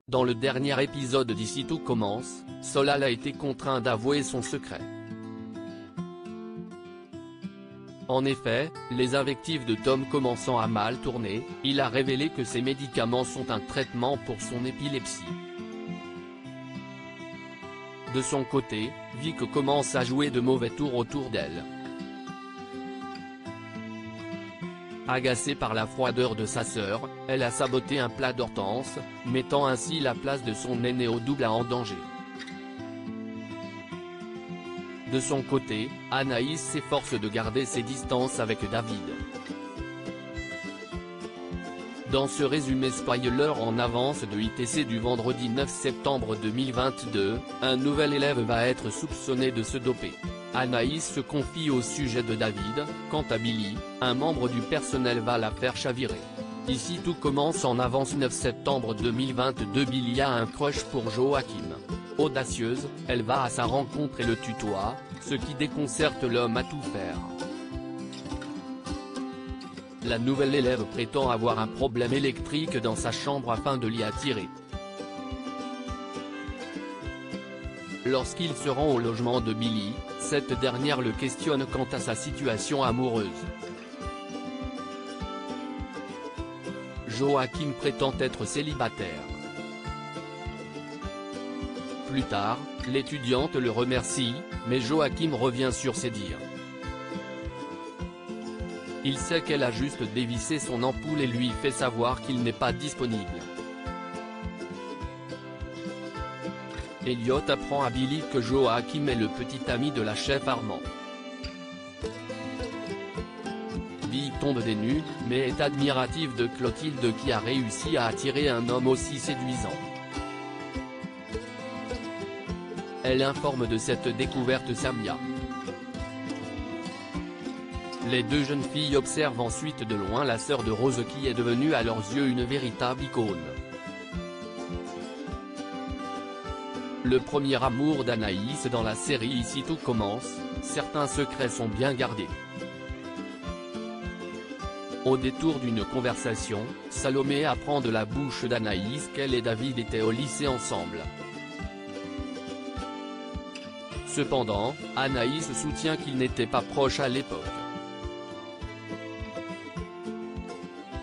Dans le dernier épisode d'Ici tout commence, Solal a été contraint d'avouer son secret. En effet, les invectives de Tom commençant à mal tourner, il a révélé que ses médicaments sont un traitement pour son épilepsie. De son côté, Vic commence à jouer de mauvais tours autour d'elle. Agacée par la froideur de sa sœur, elle a saboté un plat d'hortense, mettant ainsi la place de son aîné au double en danger. De son côté, Anaïs s'efforce de garder ses distances avec David. Dans ce résumé spoiler en avance de ITC du vendredi 9 septembre 2022, un nouvel élève va être soupçonné de se doper. Anaïs se confie au sujet de David, quant à Billy, un membre du personnel va la faire chavirer. Ici tout commence en avance 9 septembre 2022. Billy a un crush pour Joachim. Audacieuse, elle va à sa rencontre et le tutoie, ce qui déconcerte l'homme à tout faire. La nouvelle élève prétend avoir un problème électrique dans sa chambre afin de l'y attirer. Lorsqu'il se rend au logement de Billy, cette dernière le questionne quant à sa situation amoureuse. Joachim prétend être célibataire. Plus tard, l'étudiante le remercie, mais Joachim revient sur ses dires. Il sait qu'elle a juste dévissé son ampoule et lui fait savoir qu'il n'est pas disponible. Elliot apprend à Billy que Joachim est le petit ami de la chef Armand. Billy tombe des nues, mais est admirative de Clotilde qui a réussi à attirer un homme aussi séduisant. Elle informe de cette découverte Samia. Les deux jeunes filles observent ensuite de loin la sœur de Rose qui est devenue à leurs yeux une véritable icône. Le premier amour d'Anaïs dans la série Ici tout commence, certains secrets sont bien gardés. Au détour d'une conversation, Salomé apprend de la bouche d'Anaïs qu'elle et David étaient au lycée ensemble. Cependant, Anaïs soutient qu'ils n'étaient pas proches à l'époque.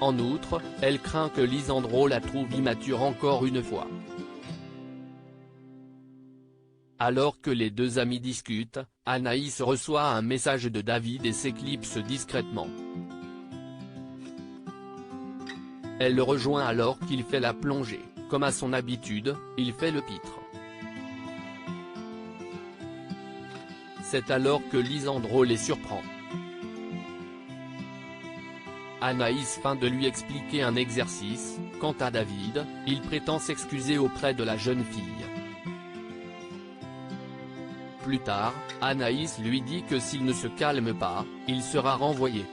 En outre, elle craint que Lisandro la trouve immature encore une fois. Alors que les deux amis discutent, Anaïs reçoit un message de David et s'éclipse discrètement. Elle le rejoint alors qu'il fait la plongée, comme à son habitude, il fait le pitre. C'est alors que Lisandro les surprend. Anaïs feint de lui expliquer un exercice, quant à David, il prétend s'excuser auprès de la jeune fille. Plus tard, Anaïs lui dit que s'il ne se calme pas, il sera renvoyé.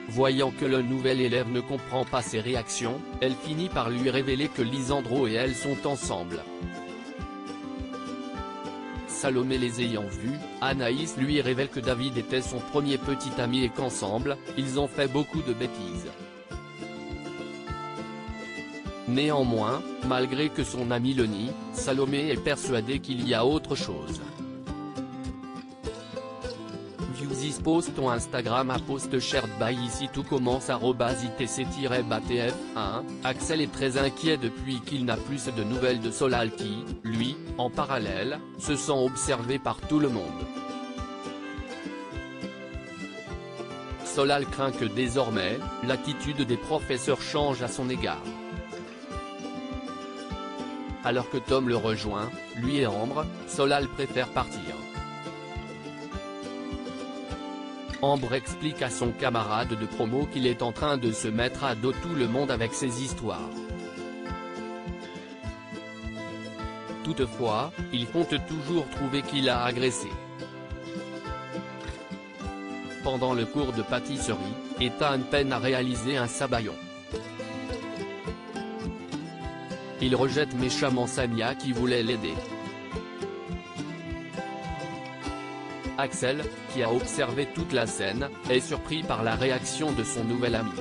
Voyant que le nouvel élève ne comprend pas ses réactions, elle finit par lui révéler que Lisandro et elle sont ensemble. Salomé les ayant vus, Anaïs lui révèle que David était son premier petit ami et qu'ensemble, ils ont fait beaucoup de bêtises. Néanmoins, malgré que son ami le nie, Salomé est persuadée qu'il y a autre chose. Views this post on Instagram à post shared by Ici tout commence @itc-batf1. Axel est très inquiet depuis qu'il n'a plus de nouvelles de Solal qui, lui, en parallèle, se sent observé par tout le monde. Solal craint que désormais, l'attitude des professeurs change à son égard. Alors que Tom le rejoint, lui et Ambre, Solal préfère partir. Ambre explique à son camarade de promo qu'il est en train de se mettre à dos tout le monde avec ses histoires. Toutefois, il compte toujours trouver qui l'a agressé. Pendant le cours de pâtisserie, Ethan peine à réaliser un sabayon. Il rejette méchamment Samia qui voulait l'aider. Axel, qui a observé toute la scène, est surpris par la réaction de son nouvel ami.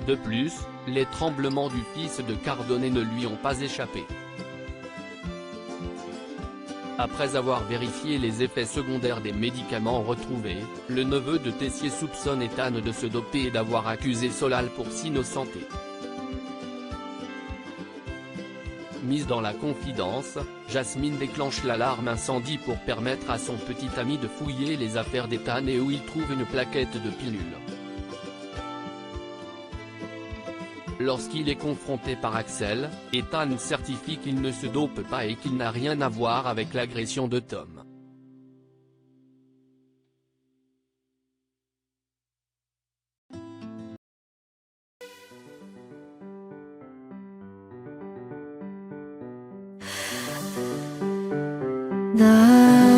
De plus, les tremblements du fils de Cardone ne lui ont pas échappé. Après avoir vérifié les effets secondaires des médicaments retrouvés, le neveu de Tessier soupçonne Ethan de se doper et d'avoir accusé Solal pour s'innocenter. Mise dans la confidence, Jasmine déclenche l'alarme incendie pour permettre à son petit ami de fouiller les affaires d'Ethan et où il trouve une plaquette de pilules. Lorsqu'il est confronté par Axel, Ethan certifie qu'il ne se dope pas et qu'il n'a rien à voir avec l'agression de Tom. 나